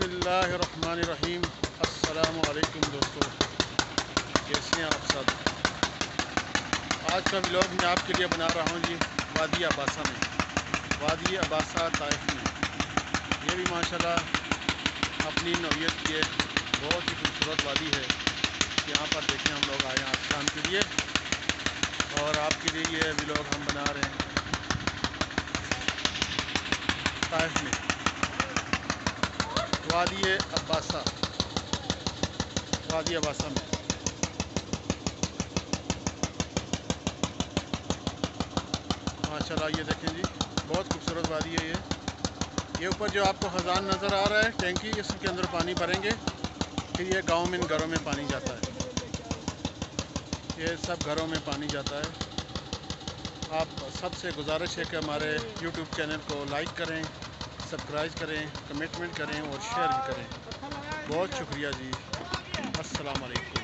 बिस्मिल्लाहिर्रहमानिर्रहीम। अस्सलाम वालेकुम दोस्तों, कैसे हैं आप सब। आज का व्लॉग मैं आपके लिए बना रहा हूँ जी वादी अब्बासा में, वादी अब्बासा ताइफ में। ये भी माशाल्लाह अपनी नौइयत की एक बहुत ही खूबसूरत वादी है। यहाँ पर देखें हम लोग आए हैं आज शाम के लिए और आपके लिए ये व्लॉग हम बना रहे हैं ताइफ में, वादी अब्बासा में। माशाल्लाह ये देखें जी, बहुत खूबसूरत वादी है ये ऊपर जो आपको खजान नज़र आ रहा है टैंकी, इसके अंदर पानी भरेंगे, फिर ये गांव में इन घरों में पानी जाता है। ये सब घरों में पानी जाता है। आप सबसे गुजारिश है कि हमारे YouTube चैनल को लाइक करें, सब्सक्राइब करें, कमेंट करें और शेयर भी करें। बहुत शुक्रिया जी। अस्सलाम वालेकुम।